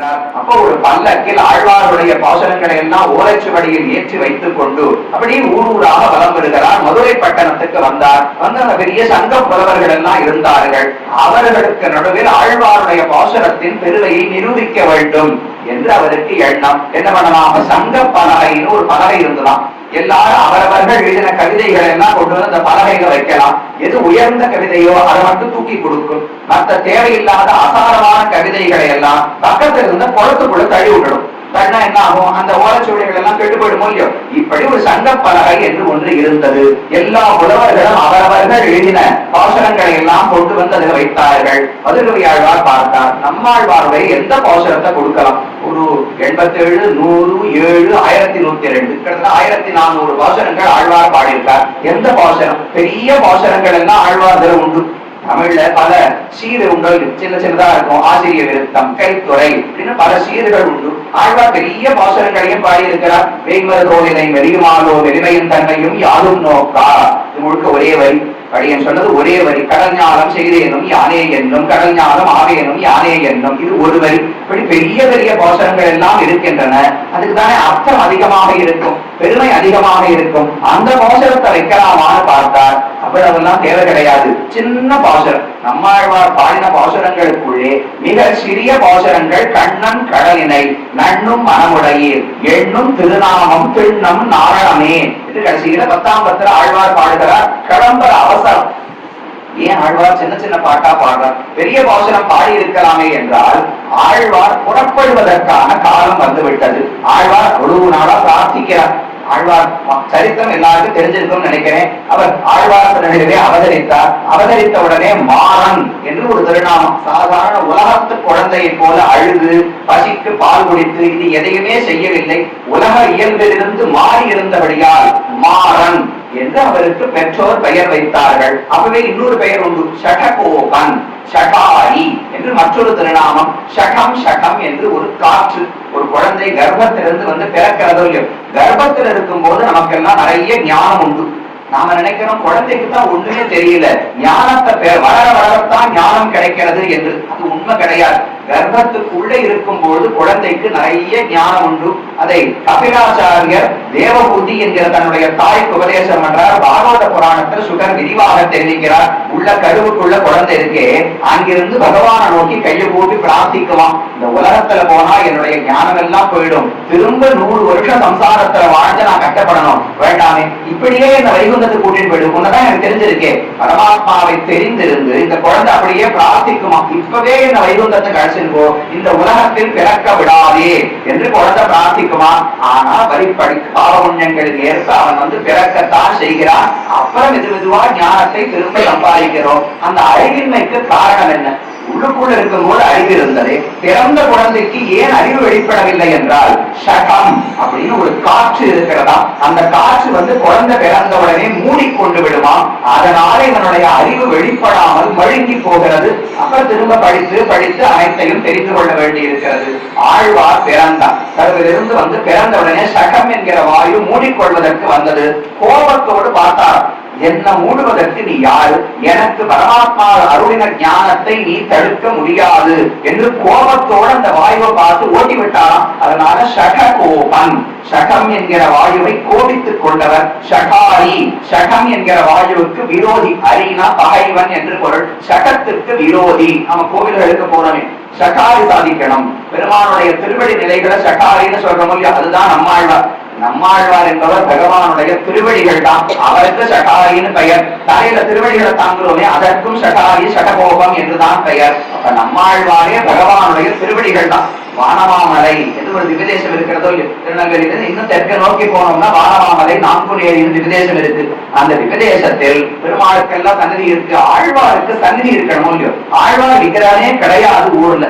கொண்டார். அப்போ ஒரு பல்லக்கில் ஆழ்வாருடைய பாசுரங்களை எல்லாம் ஓலைச்சுவடியில் ஏற்றி வைத்துக் கொண்டு அப்படி ஊர் ஊராக வலம் வருகிறார். மதுரை பட்டணத்துக்கு வந்தார். வந்து அந்த பெரிய சங்க புலவர்கள் எல்லாம் இருந்தார்கள். அவர்களுக்கு நடுவில் ஆழ்வாருடைய பாசுரத்தின் பெருமையை நிரூபிக்க வேண்டும் என்று அவருக்கு எண்ணம். என்ன பண்ணலாம்? சங்க பலகைன்னு ஒரு பலகை இருந்தலாம். எல்லாரும் அவரவர்கள் எழுதின கவிதைகள் எல்லாம் கொண்டு வந்து அந்த பலகைகளை வைக்கலாம். எது உயர்ந்த கவிதையோ அதை மட்டும் தூக்கி கொடுக்கும். மற்ற தேவையில்லாத அசாரமான கவிதைகளை எல்லாம் பக்கத்துல இருந்த குளத்துக்குள்ள தள்ளி விடணும். தண்ணா என்ன ஆகும்? அந்த ஓலைச்சுவடிகள் எல்லாம் கெட்டு போயிடுமோ இல்லையோ. இப்படி ஒரு சங்க பலகை என்று ஒன்று இருந்தது. எல்லா புலவர்களும் அவரவர்கள் எழுதின பாசுரங்களை எல்லாம் கொண்டு வந்து அதில் வைத்தார்கள். மதுரகவியாழ்வார் பார்த்தார், நம்மாழ்வாருடைய எந்த பாசுரத்தை கொடுக்கலாம்? ஒரு 87, 100, 7, 1102 கிட்டத்தட்ட 1400 பாசுரங்கள் ஆழ்வார் பாடியிருக்கார். எந்த பாசுரம்? பெரிய பாசுரங்கள் எல்லாம் ஆழ்வார் உண்டு. தமிழ்ல பல சீரு உண்டு, சின்ன சின்னதா இருக்கும். ஆசிரிய விருத்தம், கைத்துறை அப்படின்னு பல சீர்கள் உண்டு. ஆழ்வார் பெரிய பாசுரங்களையும் பாடியிருக்கிறார். வேய்மத தோழினை மெரியுமாலோ வெறுமையின் தன்மையும் யாரும் நோக்கா. இது முழுக்க ஒரே வரி. படியன் சொன்னது ஒரே வரி. கடல் ஞானம் செய்தேனும் யானே என்னும், கடல் ஞானம் ஆவேனும் யானே என்னும். இது ஒரு வரி. இப்படி பெரிய பெரிய பாசுரங்கள் எல்லாம் இருக்கின்றன. அதுக்கு தானே அர்த்தம் அதிகமாக இருக்கும், பெருமை அதிகமாக இருக்கும். அந்த பாசுரத்தை வைக்கலாமான்னு பார்த்தார். அவ்வளவெல்லாம் தேவை கிடையாது. சின்ன பாசுரம், நம்மாழ்வார் பாடின பாசுரங்களுக்குள்ளே மிக சிறிய பாசுரங்கள். கண்ணன் கடலினை நண்ணும் மனமுடையீர் எண்ணும் திருநாமம் திண்ணம் நாரணமே என்று கடைசியில 10ஆம் பத்துல ஆழ்வார் பாடுகிறார். கடம்பர அவசரம். ஏன் ஆழ்வார் சின்ன சின்ன பாட்டா பாடுறார்? பெரிய பாசுரம் பாடி இருக்கலாமே என்றால் ஆழ்வார் புறப்படுவதற்கான காலம் வந்துவிட்டது. ஆழ்வார் ஒரு நாளா பிரார்த்திக்கிறார். ஆழ்வார் சரித்திரம் எல்லாருக்கும் தெரிஞ்சிருக்கும் நினைக்கிறேன். அவர் ஆழ்வார் நிலையிலே அவதரித்தார். அவதரித்த உடனே மாறன் என்று ஒரு திருநாமம். சாதாரண உலகத்து குழந்தையை போல அழுது பசிக்கு பால் குடித்து இது எதையுமே செய்யவில்லை. உலக இயல்பிலிருந்து மாறி இருந்தபடியால் மாறன் என்று அவருக்கு பெற்றோர் பெயர் வைத்தார்கள். அப்பவே இன்னொரு பெயர் உண்டு, ஷடகோபன், ஷடாரி என்று மற்றொரு திருநாமம். ஷடம் ஷடம் என்று ஒரு காற்று. ஒரு குழந்தை கர்ப்பத்திலிருந்து வந்து பிறக்கிறதோ இல்லையோ, கர்ப்பத்தில் இருக்கும் போது நமக்கெல்லாம் நிறைய ஞானம் உண்டு. நாம நினைக்கிறோம் குழந்தைக்கு தான் ஒண்ணுமே தெரியல, ஞானத்தை வளர வளரத்தான் ஞானம் கிடைக்கிறது என்று. அது உண்மை கிடையாது. கர்ப்பத்துக்குள்ளே இருக்கும் பொழுது குழந்தைக்கு நிறைய ஞானம் உண்டு. அதை கபிலாச்சாரியர் தேவபூதி என்கிற தன்னுடைய தாய்க்கு உபதேசம் பண்றார். பாகவத புராணத்தில் சுகர் விரிவாக தெரிவிக்கிறார். உள்ள கருவுக்குள்ள குழந்தை இருக்கே, அங்கிருந்து பகவானை நோக்கி கையை போட்டு பிரார்த்திக்குவான். இந்த உலகத்துல போனா என்னுடைய ஞானம் எல்லாம் போயிடும், திரும்ப 100 வருஷம் சம்சாரத்துல வாழ்ந்து நான் கஷ்டப்படணும், வேண்டாமே, இப்படியே என்ன வைகுந்தத்தை கூட்டிட்டு போயிடும். உன்னதான் எனக்கு தெரிஞ்சிருக்கேன். பரமாத்மாவை தெரிந்திருந்து இந்த குழந்தை அப்படியே பிரார்த்திக்குமா, இப்பவே என்ன வைகுந்தத்தை கழிச்சிருக்கோ, இந்த உலகத்தில் பிறக்க விடாதே என்று குழந்தை பிரார்த்திக்குமா. ஆனா வரிப்படி பாவமுண்யங்களுக்கு ஏற்ப அவன் வந்து பிறக்கத்தான் செய்கிறான். அப்புறம் மெதுவா ஞானத்தை திரும்ப சம்பாதிக்கிறோம். அந்த அறிவின்மைக்கு காரணம் என்ன? உள்ளுக்குள்ள இருக்கும் போது அறிவு இருந்தது. பிறந்த குழந்தைக்கு ஏன் அறிவு வெளிப்படவில்லை என்றால் ஷடம் அப்படின்னு ஒரு காற்று இருக்கிறதா. அந்த காற்று வந்து குழந்தை பிறந்த உடனே மூடிக்கொண்டு விடுமா. அதனால இவனுடைய அறிவு வெளிப்படாமல் மழுங்கி போகிறது. அப்புறம் திரும்ப படித்து படித்து அனைத்தையும் தெரிந்து கொள்ள வேண்டி இருக்கிறது. ஆழ்வார் பிறந்தார். கருவிலிருந்து வந்து பிறந்த உடனே ஷடம் என்கிற வாயு மூடிக்கொள்வதற்கு வந்தது. கோபத்தோடு பார்த்தார், என்ன மூடுவதற்கு நீ யாரு? எனக்கு பரமாத்மா அருளின ஞானத்தை நீ தடுக்க முடியாது என்று கோபத்தோடு அந்த வாயுவை பார்த்து ஓட்டி விட்டாராம். அதனால ஷடகோபன், ஷடம் என்கிற வாயுவை கோபித்துக் கொண்டவர். ஷடாரி, ஷடம் என்கிற வாயுவுக்கு விரோதி. அரினா பகைவன் என்று பொருள். ஷடத்துக்கு விரோதி. நம்ம கோவில்களுக்கு போறோமே, ஷடாரி சாதிக்கணும், பெருமானுடைய திருவடி நிலைகளை ஷடாரின்னு சொல்றோம் இல்லையா, அதுதான் நம்மாழ்வார். நம்மாழ்வார் என்பவர் பகவானுடைய திருவடிகள் தான். அவருக்கு ஷடாரின்னு பெயர். தலையில திருவடிகளை தாங்குறோமே, அதற்கும் ஷடாரி ஷடகோபம் என்றுதான் பெயர். அப்ப நம்மாழ்வாரே பகவானுடைய திருவடிகள் தான். வானமாமலை என்று ஒரு திவ்யதேசம் இருக்கிறதோ திருநெல்வேலியிலிருந்து இன்னும் தெற்க நோக்கி போனோம்னா வானமாமலை, நான்குநேரி திவ்யதேசம் இருக்கு. அந்த திவ்யதேசத்தில் பெருமாளுக்கெல்லாம் சந்நிதி இருக்கு. ஆழ்வாருக்கு சந்நிதி இருக்கணும் இல்லையோ. ஆழ்வார் விக்கிரமே கிடையாது ஊர்ல.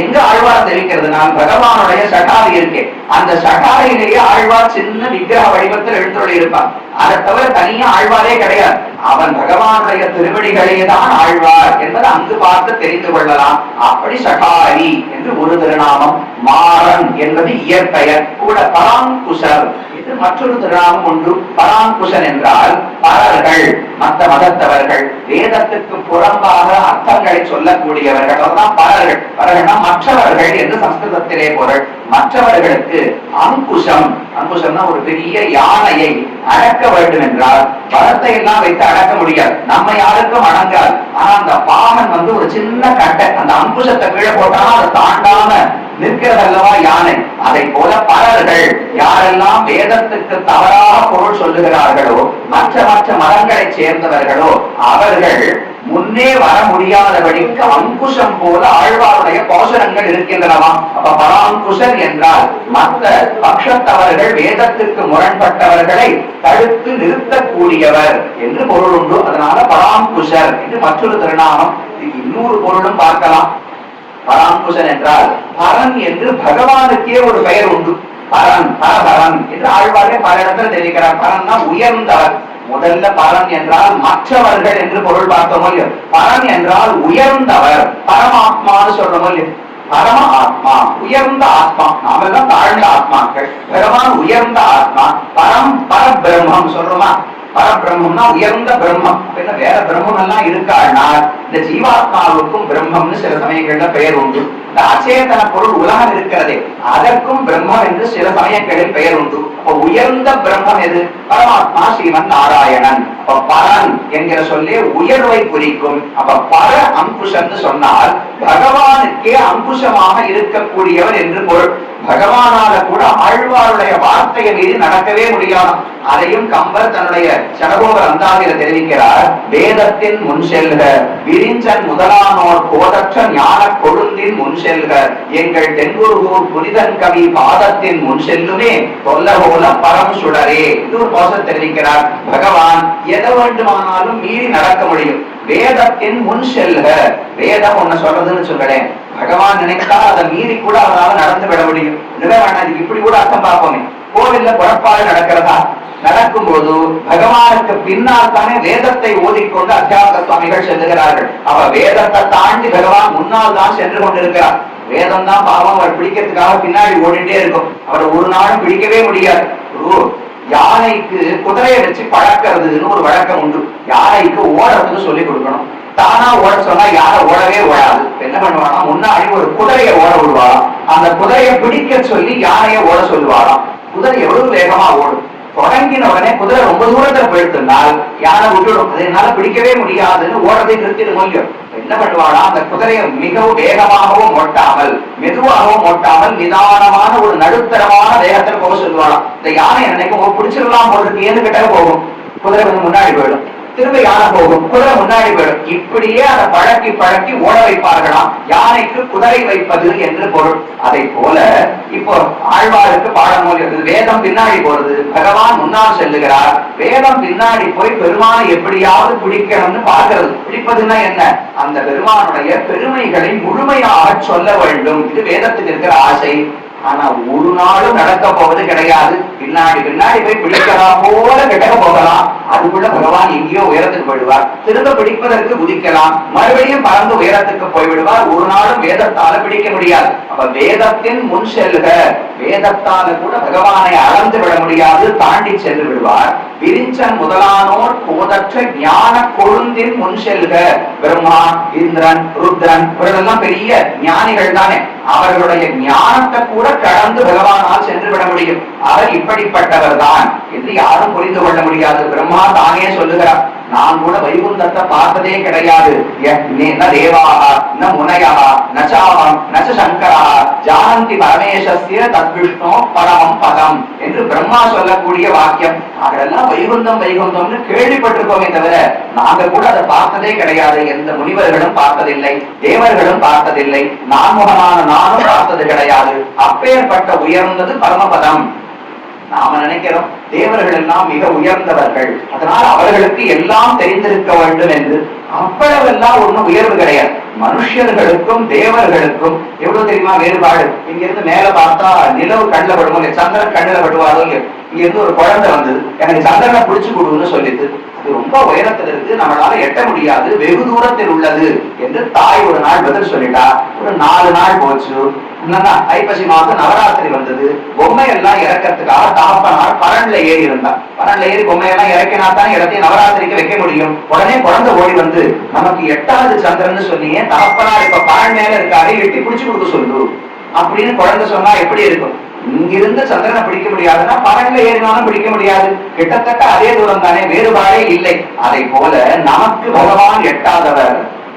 எங்க ஆழ்வார் தெரிவிக்கிறது? நான் பகவானுடைய சட்டாரி இருக்கேன். அந்த சட்டாரியிலேயே ஆழ்வார் சின்ன விக்கிரக வடிவத்தில் எழுந்தருளி இருப்பான். அதை தவிர தனியா ஆழ்வாரே கிடையாது. அவன் பகவானுடைய திருவடிகளே தான் ஆழ்வார் என்பதை அங்கு பார்த்து தெரிந்து கொள்ளலாம். அப்படி சட்டாரி என்று ஒரு திருநாமம். மாறன் என்பது இயற்பெயர். கூட பராங்குசர் என்று மற்றொரு திருநாமம் ஒன்று. பராங்குசன் என்றால் பரர்கள், மற்ற மதத்தவர்கள், வேதத்துக்கு புறம்பாக அர்த்தங்களை மதங்களை சொல்லக்கூடியவர்கள் அவர்தான் பரர்கள். பரர்கள்னா மற்றவர்கள் என்று சம்ஸ்கிருதத்திலே பொருள். மற்றவர்களுக்கு அங்குஷம், அங்குஷம்னா ஒரு பெரிய யானையை அடக்க வேண்டும் என்றால் பலத்தை எல்லாம் வைத்து அடக்க முடியாது, நம்ம யாருக்கும் அடங்காது. ஆனா அந்த பாகன் ஒரு சின்ன கட்டை, அந்த அங்குஷத்தை கீழே போட்டாலும் அதை தாண்டாம நிற்கிறதல்லவா யானை. அதை போல பலர்கள் யாரெல்லாம் வேதத்துக்கு தவறாக பொருள் சொல்லுகிறார்களோ, மற்ற மற்ற மதங்களை சேர்ந்தவர்களோ, அவர்கள் முன்னே வர முடியாதபடிக்கு அங்குஷம் போல ஆழ்வாருடைய பாசுரங்கள் இருக்கின்றனவா. அப்ப பராங்குஷர் என்றால் மற்ற பட்சத்தவர்கள் வேதத்துக்கு முரண்பட்டவர்களை தடுத்து நிறுத்தக்கூடியவர் என்று பொருள் உண்டு. அதனால பராங்குஷர் என்று மற்றொரு திருநாமம். இன்னொரு பொருளும் பார்க்கலாம். பராங்குஷன் என்றால் பரன் என்று பகவானுக்கே ஒரு பெயர் உண்டு. பரன், பரபரன் என்று ஆழ்வாரே பல இடத்துல தெரிவிக்கிறார். பரன்னா உயர்ந்தவர். முதல்ல பரன் என்றால் மற்றவர்கள் என்று பொருள் பார்த்தோமோ இல்லையோ, பரன் என்றால் உயர்ந்தவர். பரமாத்மான்னு சொல்றோமோ இல்லையோ, பரம ஆத்மா, உயர்ந்த ஆத்மா. நாம எல்லாம் தாழ்ந்த ஆத்மாக்கள், பகவான் உயர்ந்த ஆத்மா. பரபிரம்மம் சொல்றோமா, பரபிரம்மம்னா உயர்ந்த பிரம்மம். வேற பிரம்மம் எல்லாம் இருக்காள்னா இந்த ஜீவாத்மாவுக்கும் பிரம்மம்னு சில சமயங்கள்ல பெயர் உண்டு. இந்த அச்சேதன பொருள் உலகம் இருக்கிறதே, அதற்கும் பிரம்மம் என்று சில சமயங்களில் பெயர் உண்டு. அப்ப உயர்ந்த பிரம்மம் எது? பரமாத்மா ஸ்ரீமன் நாராயணன். அப்ப பரன் என்கிற சொல்லே உயர்வை குறிக்கும். அப்ப பர அங்குஷன் சொன்னால் பகவானுக்கே அங்குஷமாக இருக்கக்கூடியவர் என்று பொருள். பகவானால கூட ஆழ்வாருடைய வார்த்தையை மீறி நடக்கவே முடியாது. அதையும் கம்பர் தன்னுடைய சடகோபர் அந்தாதியில தெரிவிக்கிறார். வேதத்தின் முன் செல்க, விரிஞ்சன் முதலானோர் கோதற்ற ஞான கொழுந்தின் முன் செல்க, எங்கள் தென்குருகூர் புனிதன் கவி பாதத்தின் முன் செல்லுமே தொல்லகோல பரம் சுடரே என்று ஒரு பாசம் தெரிவிக்கிறார். பகவான் எதை வேண்டுமானாலும் மீறி நடக்க முடியும். வேதத்தின் முன் செல்க, வேதம் ஒண்ணு சொல்றதுன்னு சொல்றேன், பகவான் நினைத்தால் அதை மீறி கூட அவரால் நடந்து விட முடியும். இப்படி கூட அர்த்தம் பார்ப்போமே. கோவில்ல புறப்பாடு நடக்கிறதா, நடக்கும் போது பகவானுக்கு பின்னால் தானே வேதத்தை ஓதிக்கொண்டு அத்தியாச சுவாமிகள் செல்லுகிறார்கள். அவ வேதத்தை தாண்டி பகவான் முன்னால் தான் சென்று கொண்டிருக்கிறார். வேதம் தான் பாவம் அவர் பிடிக்கிறதுக்காக பின்னாடி ஓடிட்டே இருக்கும். அவரை ஒரு நாளும் பிடிக்கவே முடியாது. யானைக்கு குதிரையை வச்சு பழக்கிறதுன்னு ஒரு வழக்கம் உண்டு. யானைக்கு ஓடுறதுக்கு சொல்லி கொடுக்கணும். தானா ஓட சொன்னா யாரை ஓடவே ஓடாது. என்ன பண்ணுவானா, முன்னாடி ஒரு குதிரையை ஓட விடுவாராம். அந்த குதிரையை பிடிக்க சொல்லி யானையை ஓட சொல்லுவாராம். குதிரை எவ்வளவு வேகமா ஓடும். தொடங்கின உடனே குதிரை ரொம்ப தூரத்துல போயிட்டுனால் யானை விட்டுடும். அதை என்னால பிடிக்கவே முடியாதுன்னு ஓடத்தை நிறுத்திடும் முடியும். என்ன பண்ணுவானா, அந்த குதிரையை மிகவும் வேகமாகவும் ஓட்டாமல் மெதுவாகவும் ஓட்டாமல் நிதானமான ஒரு நடுத்தரமான வேகத்துல போக சொல்லுவாராம். இந்த யானை நினைக்கும் பிடிச்சிடலாம் போறதுக்கு ஏன்னு கிட்ட போகும். குதிரை கொஞ்சம் முன்னாடி போயிடும், திரும்ப யானை போகும், குதிரை முன்னாடி போயிடும். இப்படியே அதை பழக்கி பழக்கி ஓட வைப்பார்களாம். யானைக்கு குதிரை வைப்பது என்று பொருள். அதை போல இப்போ ஆழ்வாருக்கு பாடம் போகிறது. வேதம் பின்னாடி போறது, பகவான் முன்னால் செல்லுகிறார். வேதம் பின்னாடி போய் பெருமானை எப்படியாவது பிடிக்கணும்னு பார்க்கிறது. பிடிப்பதுன்னா என்ன, அந்த பெருமானுடைய பெருமைகளை முழுமையாக சொல்ல வேண்டும். இது வேதத்துக்கு இருக்கிற ஆசை. ஆனா ஒரு நாளும் நடக்க போவது கிடையாது. பின்னாடி பின்னாடி போய் பிடிக்கலாம் போல கிட்டக்க போகலாம். அதுக்குள்ள பகவான் எங்கேயோ உயரத்துக்கு போயிடுவார். திரும்ப பிடிப்பதற்கு குதிக்கலாம், மறுபடியும் பறந்து உயரத்துக்கு போய்விடுவார். ஒரு நாளும் வேதத்தால பிடிக்க முடியாது. அப்ப வேதத்தின் முன் செல்க, வேதத்தால கூட பகவானை அளந்து விட முடியாது, தாண்டி சென்று விடுவார். விரிஞ்சன் முதலானோர் கோதற்ற ஞான கொழுந்தின் முன் செல்க. பிரம்மா, இந்திரன், ருத்ரன் இவர்களெல்லாம் பெரிய ஞானிகள் தானே. அவர்களுடைய ஞானத்தை கூட கடந்து பகவானால் சென்று விட முடியும். அவர் இப்படிப்பட்டவர் தான் என்று யாரும் புரிந்து கொள்ள முடியாது. பிரம்மா தானே சொல்லுகிறார், நான் கூட வைகுந்தத்தை பார்த்ததே கிடையாது. தேவாக ந முனையாக நச்சாவம் நச்ச சங்கரா ஜானந்தி பரமேசஸ்ய தத்விஷ்ணோ பரமம் பதம் என்று பிரம்மா சொல்லக்கூடிய வாக்கியம். அதெல்லாம் வைகுந்தம் வைகுந்தம்னு கேள்விப்பட்டிருக்கோமே தவிர நாங்க கூட அதை பார்த்ததே கிடையாது. எந்த முனிவர்களும் பார்த்ததில்லை, தேவர்களும் பார்த்ததில்லை, நான்முகனான நானும் பார்த்தது கிடையாது. அப்பேற்பட்ட உயர்ந்தது பரமபதம். நாம நினைக்கிறோம் தேவர்கள் எல்லாம் மிக உயர்ந்தவர்கள், அதனால் அவர்களுக்கு எல்லாம் தெரிந்திருக்க வேண்டும் என்று. அவ்வளவெல்லாம் ஒண்ணும் உயர்வு கிடையாது. மனுஷர்களுக்கும் தேவர்களுக்கும் எவ்வளவு தெரியுமா வேறுபாடு. இங்க இருந்து மேல பார்த்தா நிலவு கண்ணில் படுவோம், சந்திரன் கண்ணில் படுவாரோ. இங்க இருந்து ஒரு குழந்தை வந்தது, எனக்கு சந்திரனை பிடிச்சு கொடுன்னு சொல்லிட்டு, அது ரொம்ப உயரத்தில் இருக்கு, நம்மளால எட்ட முடியாது, வெகு தூரத்தில் உள்ளது என்று தாய் ஒரு நாள் பதில் சொல்லிட்டா. ஒரு 4 நாள் போச்சு. ஐப்பசி மாதம் நவராத்திரி வந்தது. பொம்மை எல்லாம் இறக்கிறதுக்காக தகப்பனார் பரன்ல ஏறி இருந்தார். பரன்ல ஏறி பொம்மை எல்லாம் இறக்கினா தான் இடத்தையும் நவராத்திரிக்கு வைக்க முடியும். உடனே குழந்தை ஓடி வந்து, நமக்கு 8வது சந்திரன் சொன்னீங்க, ஏன் தகப்பனார் இப்ப பரன் மேல இருக்காரு, எட்டி பிடிச்சு கொடுக்க சொல்லு அப்படின்னு குழந்தை சொன்னா எப்படி இருக்கும்? இங்கிருந்து சந்திரனை பிடிக்க முடியாதுன்னா பரன்ல ஏறினாலும் பிடிக்க முடியாது. கிட்டத்தட்ட அதே தூரம் தானே, வேறுபாடே இல்லை. அதை போல நமக்கு பகவான் எட்டாதவர்,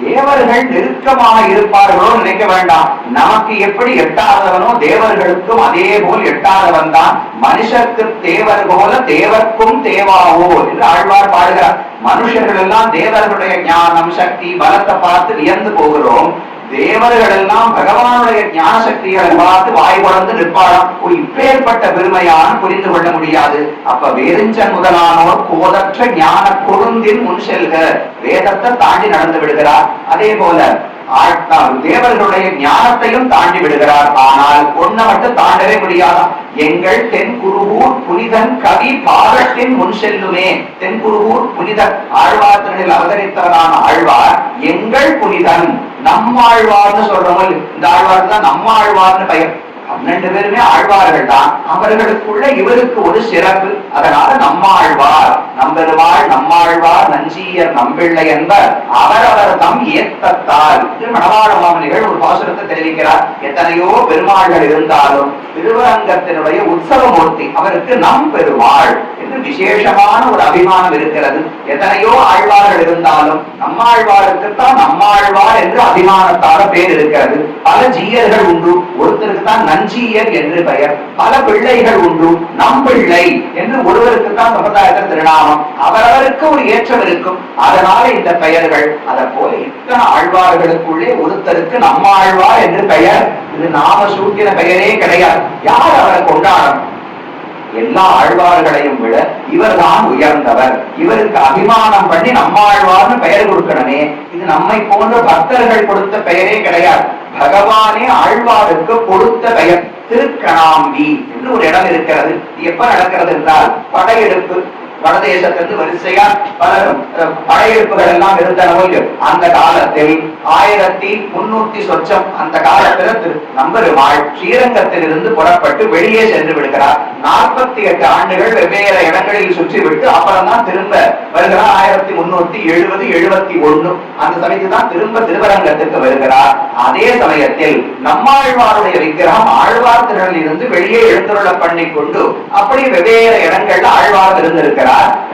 தேவர்கள் நெருக்கமாக இருப்பார்களோ நினைக்க வேண்டாம். நமக்கு எப்படி எட்டாதவனோ தேவர்களுக்கும் அதே போல் எட்டாதவன் தான். மனுஷருக்கு தேவர் போல தேவர்க்கும் தேவாவோ என்று ஆழ்வார் பாடுகிறார். மனுஷர்கள் எல்லாம் தேவர்களுடைய ஞானம் சக்தி பலத்தை பார்த்து வியந்து போகிறோம். தேவர்கள் எல்லாம் பகவானுடைய ஞான சக்திகளை பார்த்து வாய் வளர்ந்து நிற்பாராம். இப்பேற்பட்ட பெருமையான புரிந்து கொள்ள முடியாது. அப்ப வேதஞ்சன் முதலானோர் கோதற்ற ஞான கொழுந்தின் முன் செல்க, வேதத்தை தாண்டி நடந்து விடுகிறார். அதே போல தேவர்களுடைய ஞானத்தையும் தாண்டி விடுகிறார். ஆனால் ஒன்ன மட்டும் தாண்டவே முடியாதான். எங்கள் தென்குருகூர் புனிதன் கவி பாரத்தின் முன் செல்லுமே. தென்குருகூர் புனிதன் ஆழ்வார்களில் அவதரித்தவரான ஆழ்வார் எங்கள் புனிதன் நம்மாழ்வார்னு சொல்றவங்க. இந்த ஆழ்வார் தான் நம்மாழ்வார்னு பெயர். 12 பேருமே ஆழ்வார்கள் தான். அவர்களுக்குள்ள இவருக்கு ஒரு சிறப்பு. அதனால நம்மாழ்வார், நம்பெருமாள் நம்மாழ்வார் நஞ்சீயர் நம்பிள்ளை என்பர் அவரவர் தம் ஏத்தத்தால். மணவாள மாமனிகள் ஒரு பாசுரத்தை தெரிவிக்கிறார். எத்தனையோ பெருமாள்கள் இருந்தாலும் திருவரங்கத்தினுடைய உற்சவமூர்த்தி அவருக்கு நம் பெருமாள் என்று விசேஷமான ஒரு அபிமானம் இருக்கிறது. எத்தனையோ ஆழ்வார்கள் இருந்தாலும் நம்மாழ்வாருக்குத்தான் நம்மாழ்வார் என்று அபிமானத்தால பேர் இருக்கிறது. பல ஜீயர்கள் உண்டு, ஒருத்தருக்கு தான் நஞ்சீயர் என்று பெயர். பல பிள்ளைகள் உண்டு, நம் பிள்ளை என்று ஒருவருக்கு தான் சம்பிரதாயத்தில் திருநாமம். அவரவருக்கு ஒரு ஏற்றம் இருக்கும். அதனால இந்த பெயர்கள். அதை போல இத்தனை ஆழ்வார்களுக்குள்ளே ஒருத்தருக்கு நம்மாழ்வார் என்று பெயர். இது நாம சூட்டின பெயரே கிடையாது. யார் அவரை கொண்டாடணும்? எல்லா ஆழ்வார்களையும் விட இவர்தான் உயர்ந்தவர். இவருக்கு அபிமானம் பண்ணி நம்மாழ்வார்னு பெயர் கொடுக்கணுமே. இது நம்மை போன்ற பக்தர்கள் கொடுத்த பெயரே கிடையாது. பகவானே ஆழ்வாருக்கு கொடுத்த பெயர். திருக்கணாம்பி என்று ஒரு இடம் இருக்கிறது. எப்ப நடக்கிறது என்றால் படையெடுப்பு. வடதேசத்திலிருந்து வரிசையா பலரும் படையெடுப்புகள் எல்லாம் இருந்தனவோ. அந்த காலத்தில் 1300 சொச்சம் அந்த காலத்தில் நம்பெருமாள் ஸ்ரீரங்கத்திலிருந்து புறப்பட்டு வெளியே சென்று விடுகிறார். 48 ஆண்டுகள் வெவ்வேறு இடங்களில் சுற்றி விட்டு அப்புறம் தான் திரும்ப வருகிறார். 1370 71 அந்த சமயத்தில் தான் திரும்ப திருவரங்கத்திற்கு வருகிறார். அதே சமயத்தில் நம்மாழ்வாருடைய விக்கிரகம் ஆழ்வார் திரளில் இருந்து வெளியே எழுந்துள்ள பண்ணி கொண்டு அப்படி வெவ்வேறு இடங்கள்ல ஆழ்வார் இருந்திருக்கிறார்.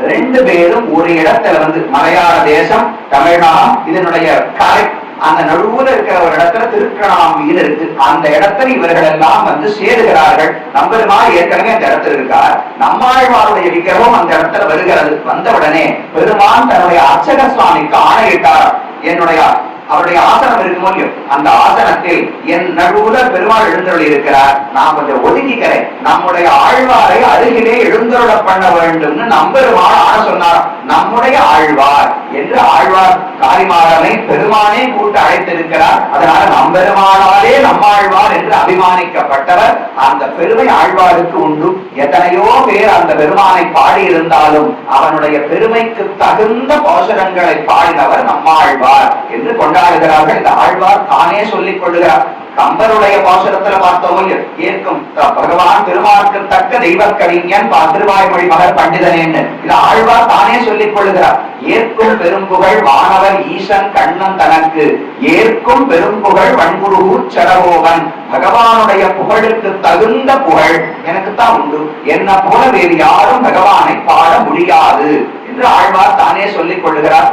2 பேரும் ஒரு இடத்துல வந்து மலையாள தேசம் தமிழ்நாடு இதனுடைய கரை அந்த நடுவுல இருக்கிற ஒரு இடத்துல திருக்கணாம்பின்னு இருக்கு. அந்த இடத்துல இவர்கள் எல்லாம் வந்து சேருகிறார்கள். நம்பெருமாள் ஏற்கனவே அந்த இடத்துல இருக்கார். நம்மாழ்வாருடைய விக்கிரகம் அந்த இடத்துல வருகிறது. வந்தவுடனே பெருமான் தன்னுடைய அர்ச்சக சுவாமிக்கு ஆணையிட்டார். என்னுடைய அவருடைய ஆசனம் இருக்குமோ அந்த ஆசனத்தில் என் நடுவுல பெருமாள் எழுந்தருளி இருக்கிறார். நான் கொஞ்சம் ஒதுங்கிக்கிறேன். நம்முடைய ஆழ்வாரை அருகிலே எழுந்தருள பண்ண வேண்டும்னு நம்பெருமாள் ஆன சொன்னார். நம்முடைய ஆழ்வார் என்று ஆழ்வார் காரிமாறனை பெருமானே கூட்டு அழைத்திருக்கிறார். அதனால நம்பெருமானாலே நம்மாழ்வார் என்று அபிமானிக்கப்பட்டவர். அந்த பெருமை ஆழ்வாருக்கு உண்டு. எத்தனையோ பேர் அந்த பெருமானை பாடி இருந்தாலும் அவனுடைய பெருமைக்கு தகுந்த பாசுரங்களை பாடினவர் நம்மாழ்வார் என்று கொண்டாடுகிறார்கள். இந்த ஆழ்வார் தானே சொல்லிக் கொள்கிறார். கம்பருடைய பாசுரத்துல பார்த்தோம், ஏற்கும் பகவான் திருமார்க்கு தக்க தெய்வ கவிஞன் திருவாய்மொழி மகர் பண்டிதனேன்னு இது ஆழ்வார் தானே சொல்லிக் கொள்கிறார். ஏற்கும் பெரும்புகழ் வானவர் ஈசன் கண்ணன் தனக்கு ஏற்கும் பெரும்புகழ் வன்குருகூர் சரகோவன். பகவானுடைய புகழுக்கு தகுந்த புகழ் எனக்குத்தான் உண்டு. என்ன போல வேறு யாரும் பகவானை பாட முடியாது என்று ஆழ்வார் தானே சொல்லிக் கொள்கிறார்.